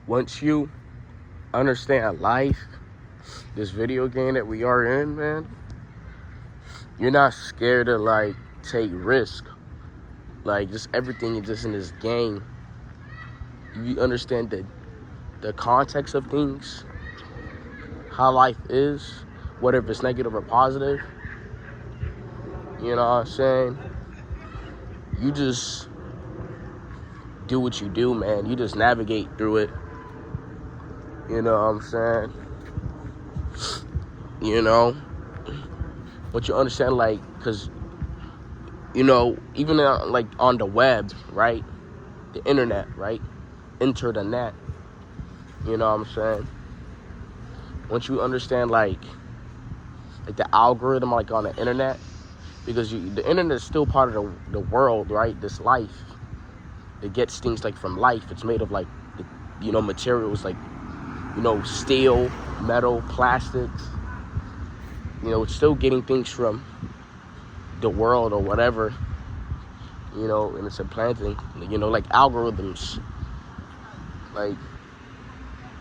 once you understand life, this video game that we are in, man, you're not scared to like take risk. Like just everything is just in this game. You understand the context of things, how life is, whether if it's negative or positive. You know what I'm saying? You just do what you do, man. You just navigate through it. You know what I'm saying? You know? But you understand, like, because, you know, even like on the web, right? The internet, right? Enter the net. You know what I'm saying? Once you understand, like the algorithm, like on the internet, because the internet is still part of the world, right? This life. It gets things like from life. It's made of like, you know, materials like, you know, steel, metal, plastics. You know, it's still getting things from the world or whatever, you know, and it's implanting, you know, like algorithms. Like,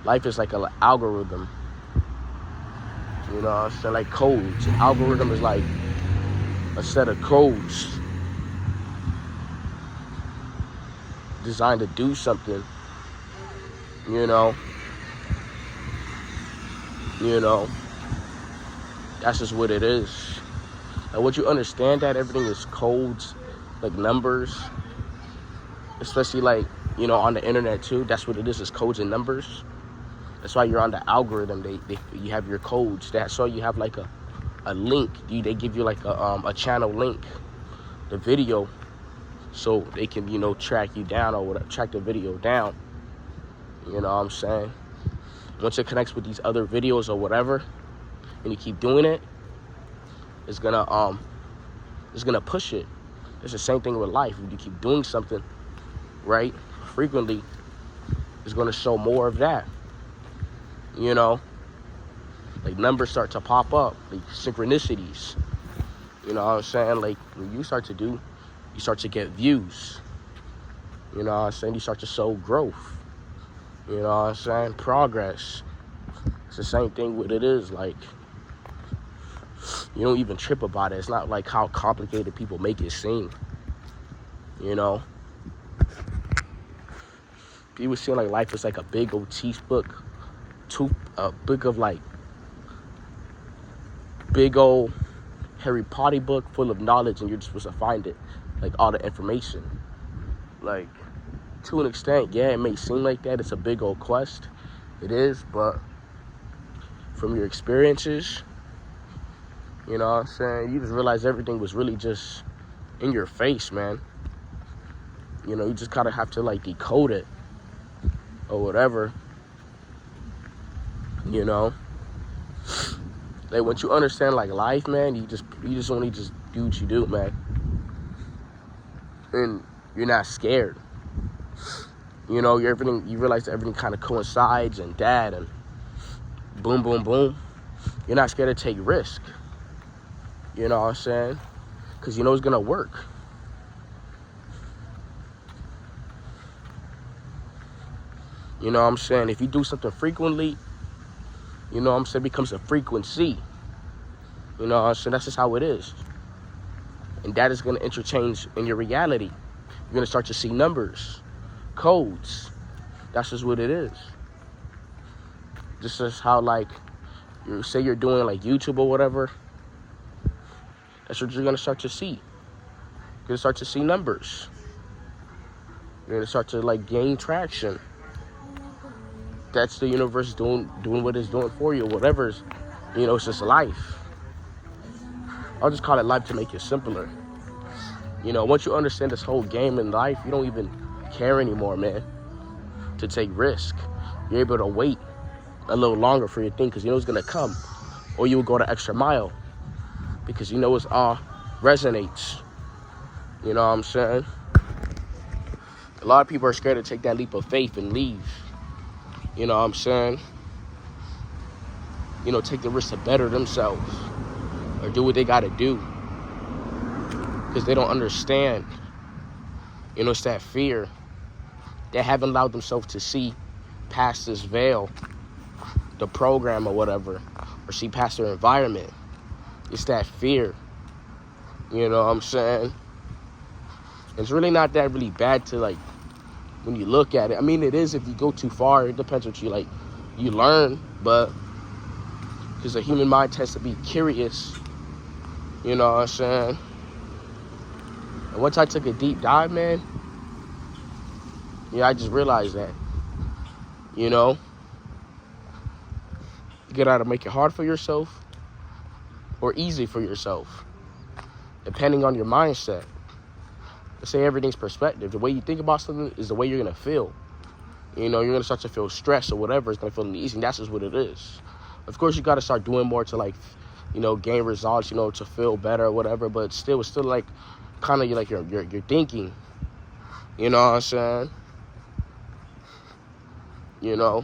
life is like an algorithm. You know what I'm saying? Like codes. An algorithm is like a set of codes designed to do something, you know, that's just what it is. And once you understand that everything is codes, like numbers, especially like, you know, on the internet too, that's what it is codes and numbers. That's why you're on the algorithm. You have your codes. That's why you have like a link. They give you like a channel link, the video, so they can, you know, track you down or whatever, track the video down. You know what I'm saying? Once it connects with these other videos or whatever, and you keep doing it, it's gonna push it. It's the same thing with life. If you keep doing something, right, frequently, it's gonna show more of that. You know, like numbers start to pop up, like synchronicities. You know what I'm saying? Like when you start to get views. You know what I'm saying? You start to show growth. You know what I'm saying? Progress. It's the same thing with it is. Like, you don't even trip about it. It's not like how complicated people make it seem. You know? People seem like life is like a big old book. A book of like big old Harry Potter book full of knowledge, and you're just supposed to find it, like all the information. Like, to an extent, yeah, it may seem like that. It's a big old quest. It is, but from your experiences, you know what I'm saying, you just realize everything was really just in your face, man. You know, you just kind of have to like decode it or whatever. You know, like once you understand like life, man, you just only just do what you do, man, and you're not scared. You know, you realize that everything kind of coincides and and boom, boom, boom. You're not scared to take risk. You know what I'm saying? Because you know it's gonna work. You know what I'm saying? If you do something frequently, you know what I'm saying, it becomes a frequency. You know what I'm saying? That's just how it is. And that is going to interchange in your reality. You're going to start to see numbers, codes. That's just what it is. This is how, like, you say you're doing, like, YouTube or whatever. That's what you're going to start to see. You're going to start to see numbers. You're going to start to, like, gain traction. That's the universe doing what it's doing for you, whatever's, you know, it's just life. I'll just call it life to make it simpler. You know, once you understand this whole game in life, you don't even care anymore, man, to take risk. You're able to wait a little longer for your thing because you know it's going to come. Or you will go the extra mile because you know it's all resonates. You know what I'm saying? A lot of people are scared to take that leap of faith and leave. You know what I'm saying? You know, take the risk to better themselves or do what they got to do because they don't understand. You know, it's that fear. They haven't allowed themselves to see past this veil, the program or whatever, or see past their environment. It's that fear. You know what I'm saying? It's really not that really bad to, like, when you look at it. I mean, it is if you go too far. It depends what you learn, but because the human mind tends to be curious. You know what I'm saying? And once I took a deep dive, man, I just realized that, you know, you gotta either make it hard for yourself or easy for yourself, depending on your mindset. Let's say everything's perspective. The way you think about something is the way you're gonna feel. You know, you're gonna start to feel stress or whatever. It's gonna feel easy, and that's just what it is. Of course, you gotta start doing more to, like, you know, gain results, you know, to feel better or whatever. But still, it's still like kind of like your thinking. You know what I'm saying? You know,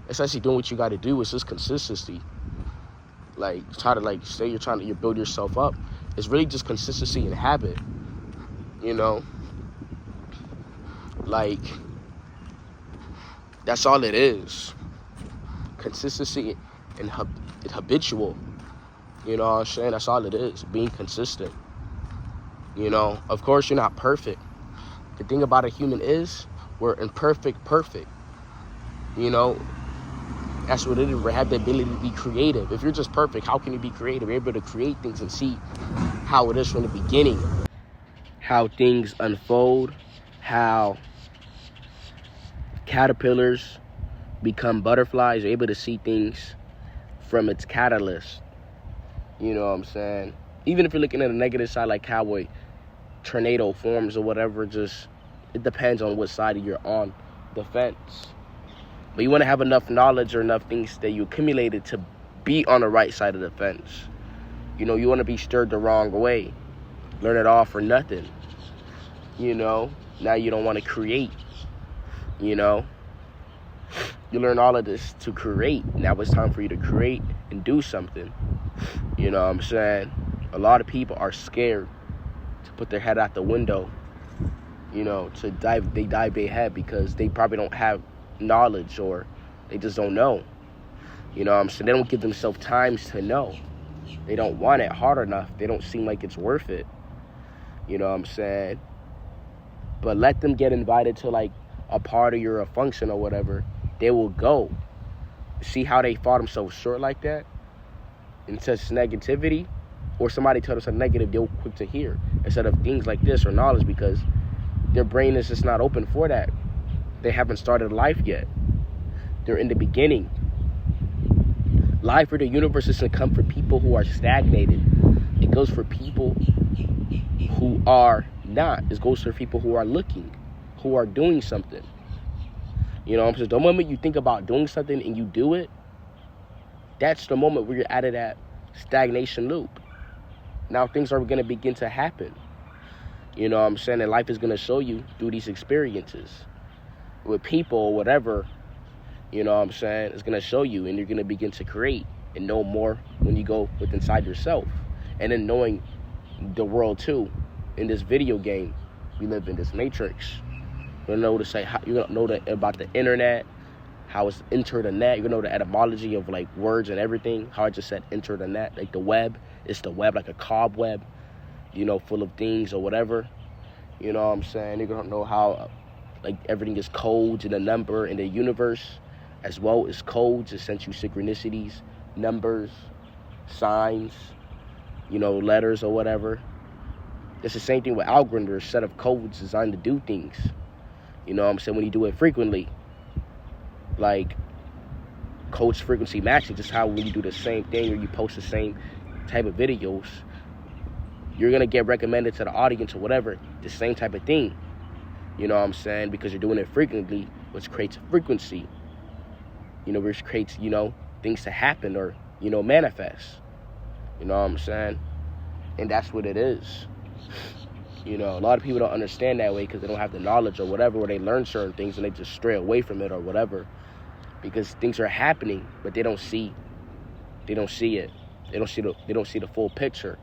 it's actually doing what you got to do. It's just consistency. Like, try to, like, say you build yourself up. It's really just consistency and habit. You know, like, that's all it is. Consistency and habitual. You know what I'm saying? That's all it is. Being consistent. You know, of course, you're not perfect. The thing about a human is we're imperfect, perfect. You know, that's what it is. We have the ability to be creative. If you're just perfect, how can you be creative? You're able to create things and see how it is from the beginning, how things unfold, how caterpillars become butterflies. You're able to see things from its catalyst. You know what I'm saying? Even if you're looking at the negative side, like how a tornado forms or whatever, just, it depends on what side you're on the fence. But you want to have enough knowledge or enough things that you accumulated to be on the right side of the fence. You know, you want to be stirred the wrong way. Learn it all for nothing. You know, now you don't want to create. You know, you learn all of this to create. Now it's time for you to create and do something. You know what I'm saying? A lot of people are scared to put their head out the window, you know, they dive their head because they probably don't have knowledge or they just don't know. You know what I'm saying? They don't give themselves time to know. They don't want it hard enough. They don't seem like it's worth it. You know what I'm saying? But let them get invited to, like, a party or a function or whatever. They will go. See how they fall themselves short like that? In such negativity, or somebody told us a negative, they're quick to hear instead of things like this or knowledge, because their brain is just not open for that. They haven't started life yet. They're in the beginning. Life or the universe doesn't come for people who are stagnated. It goes for people who are not. It goes for people who are looking, who are doing something. You know what I'm saying? The moment you think about doing something and you do it, that's the moment where you're out of that stagnation loop. Now things are going to begin to happen. You know what I'm saying? And life is going to show you through these experiences with people or whatever. You know what I'm saying? It's going to show you, and you're going to begin to create and know more when you go with inside yourself. And then knowing the world too. In this video game, we live in this matrix. You're going to know about the internet, how it's entered the net. You're going to know the etymology of, like, words and everything. How I just said enter the net, like the web. It's the web, like a cobweb, you know, full of things or whatever. You know what I'm saying? You're going to know how, like, everything is codes and a number in the universe, as well as codes, essential synchronicities, numbers, signs, you know, letters or whatever. It's the same thing with algorithms, a set of codes designed to do things. You know what I'm saying? When you do it frequently, like codes frequency matching, just how when you do the same thing or you post the same type of videos, you're going to get recommended to the audience or whatever, the same type of thing. You know what I'm saying? Because you're doing it frequently, which creates frequency. You know, which creates, you know, things to happen or, you know, manifest. You know what I'm saying? And that's what it is. You know, a lot of people don't understand that way because they don't have the knowledge or whatever, or they learn certain things and they just stray away from it or whatever. Because things are happening, but they don't see it. They don't see the full picture.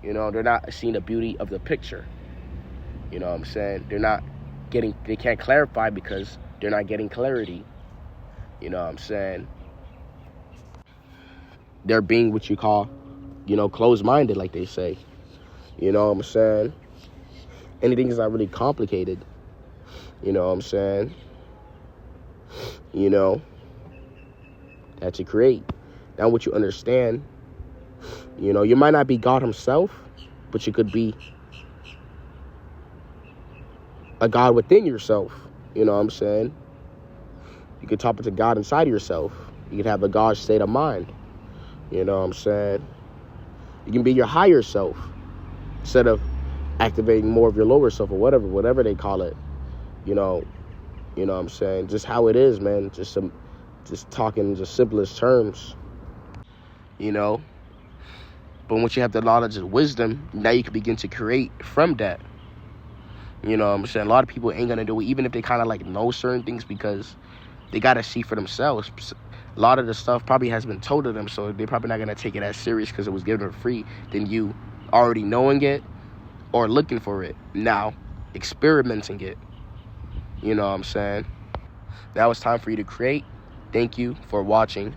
You know, they're not seeing the beauty of the picture. You know what I'm saying? They can't clarify because they're not getting clarity. You know what I'm saying? They're being what you call, closed-minded, like they say. You know what I'm saying? Anything is not really complicated. You know what I'm saying? That to create. Now what you understand, you might not be God himself, but you could be a God within yourself. You know what I'm saying? You could talk to God inside of yourself. You could have a God state of mind. You know what I'm saying? You can be your higher self instead of activating more of your lower self or whatever they call it. You know what I'm saying? Just how it is, man. Just talking in just simplest terms. But once you have the knowledge and wisdom, now you can begin to create from that. You know what I'm saying? A lot of people ain't going to do it, even if they kind of like know certain things, because they got to see for themselves. A lot of the stuff probably has been told to them, so they're probably not going to take it as serious because it was given for free than you already knowing it or looking for it. Now, experimenting it. You know what I'm saying? Now it's time for you to create. Thank you for watching.